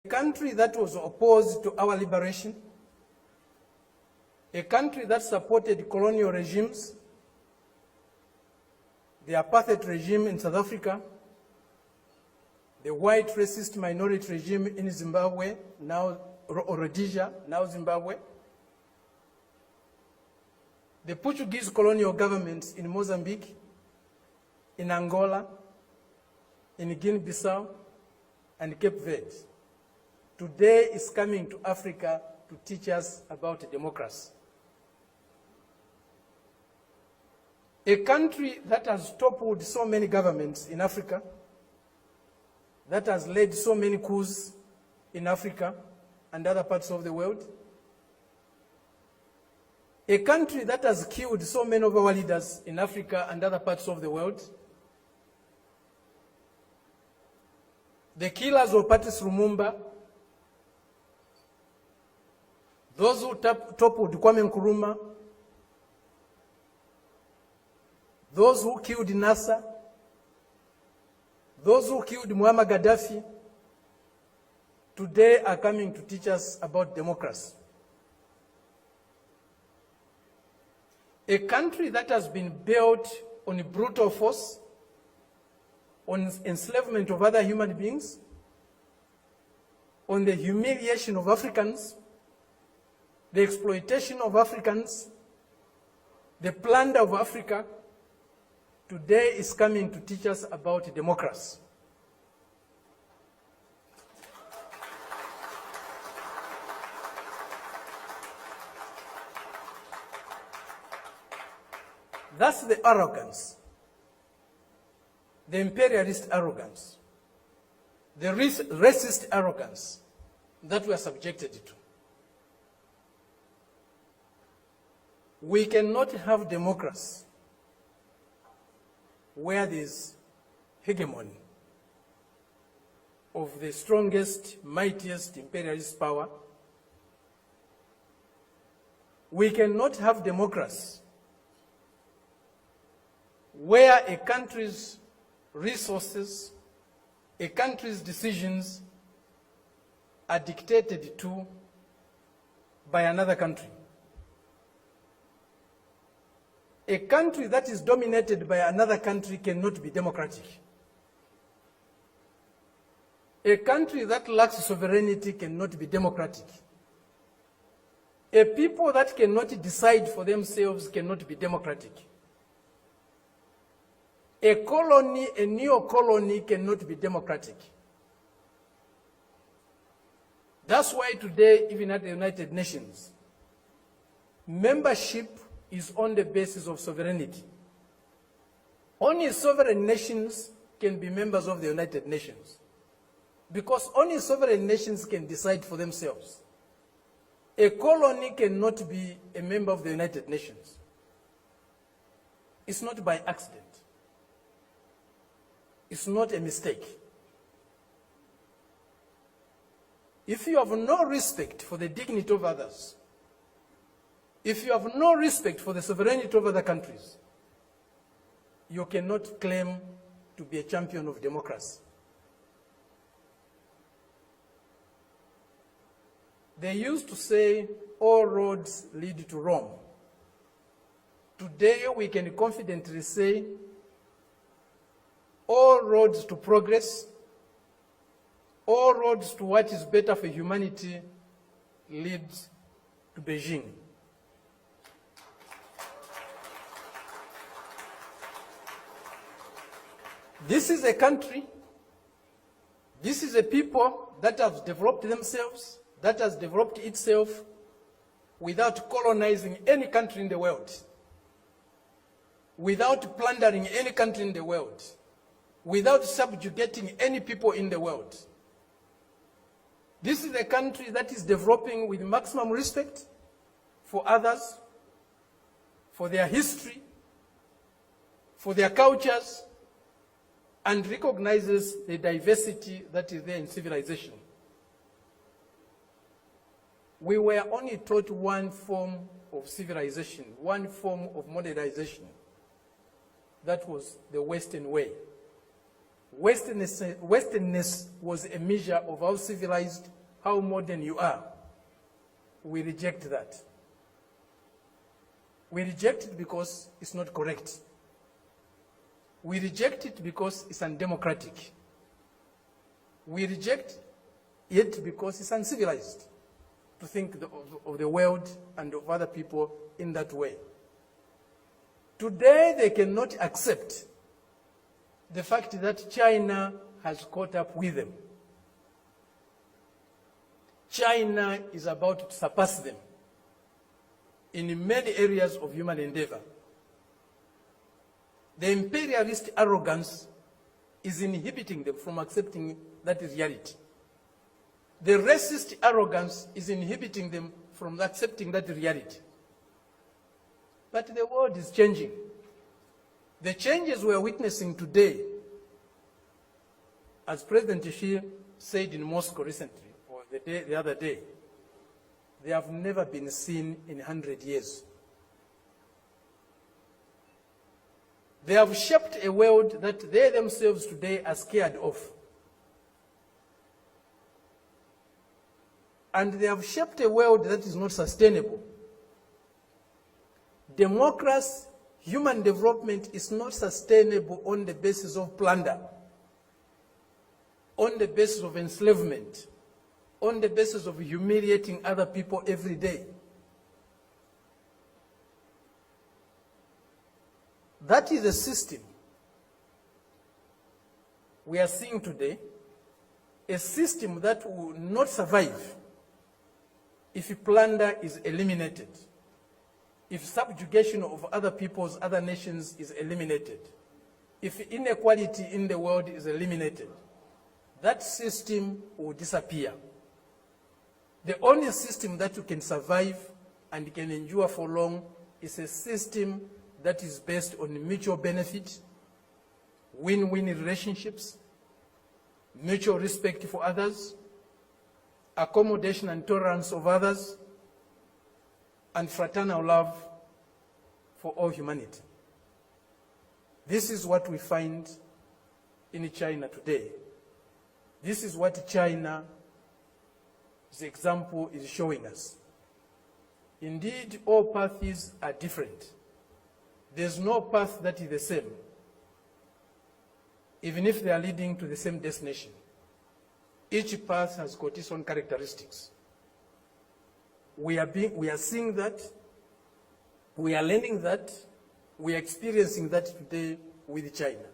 A country that was opposed to our liberation, a country that supported colonial regimes, the apartheid regime in South Africa, the white racist minority regime in Zimbabwe, now Rhodesia, now Zimbabwe, the Portuguese colonial governments in Mozambique, in Angola, in Guinea-Bissau, and Cape Verde, today is coming to Africa to teach us about democracy. A country that has toppled so many governments in Africa, that has led so many coups in Africa and other parts of the world, a country that has killed so many of our leaders in Africa and other parts of the world, the killers of Patrice Lumumba, those who toppled Kwame Nkrumah, those who killed Nasser, those who killed Muammar Gaddafi, today are coming to teach us about democracy. A country that has been built on brutal force, on enslavement of other human beings, on the humiliation of Africans, the exploitation of Africans, the plunder of Africa, today is coming to teach us about democracy. That's the arrogance, the imperialist arrogance, the racist arrogance that we are subjected to. We cannot have democracy where there is hegemony of the strongest, mightiest imperialist power. We cannot have democracy where a country's resources, a country's decisions are dictated to by another country. A country that is dominated by another country cannot be democratic. A country that lacks sovereignty cannot be democratic. A people that cannot decide for themselves cannot be democratic. A colony, a neo-colony cannot be democratic. That's why today, even at the United Nations, membership is on the basis of sovereignty. Only sovereign nations can be members of the United Nations, because only sovereign nations can decide for themselves. A colony cannot be a member of the United Nations. It's not by accident. It's not a mistake. If you have no respect for the dignity of others, if you have no respect for the sovereignty of other countries, you cannot claim to be a champion of democracy. They used to say, all roads lead to Rome. Today we can confidently say, all roads to progress, all roads to what is better for humanity lead to Beijing. This is a country, this is a people that have developed themselves, that has developed itself without colonizing any country in the world, without plundering any country in the world, without subjugating any people in the world. This is a country that is developing with maximum respect for others, for their history, for their cultures, and recognizes the diversity that is there in civilization. We were only taught one form of civilization, one form of modernization. That was the Western way. Westernness was a measure of how civilized how modern you are, we reject that. We reject it because it's not correct. We reject it because it's undemocratic. We reject it because it's uncivilized to think of the world and of other people in that way. Today, they cannot accept the fact that China has caught up with them. China is about to surpass them in many areas of human endeavor. The imperialist arrogance is inhibiting them from accepting that reality. The racist arrogance is inhibiting them from accepting that reality. But the world is changing. The changes we are witnessing today, as President Xi said in Moscow recently, or the other day, they have never been seen in 100 years. They have shaped a world that they themselves today are scared of. And they have shaped a world that is not sustainable. Democracy, human development is not sustainable on the basis of plunder, on the basis of enslavement, on the basis of humiliating other people every day. That is a system we are seeing today, a system that will not survive if plunder is eliminated, if subjugation of other peoples, other nations is eliminated, if inequality in the world is eliminated. That system will disappear. The only system that can survive and can endure for long is a system that is based on mutual benefit, win-win relationships, mutual respect for others, accommodation and tolerance of others, and fraternal love for all humanity. This is what we find in China today. This is what China's example is showing us. Indeed, all paths are different. There's no path that is the same, even if they are leading to the same destination. Each path has got its own characteristics. We are seeing that, we are learning that, we are experiencing that today with China.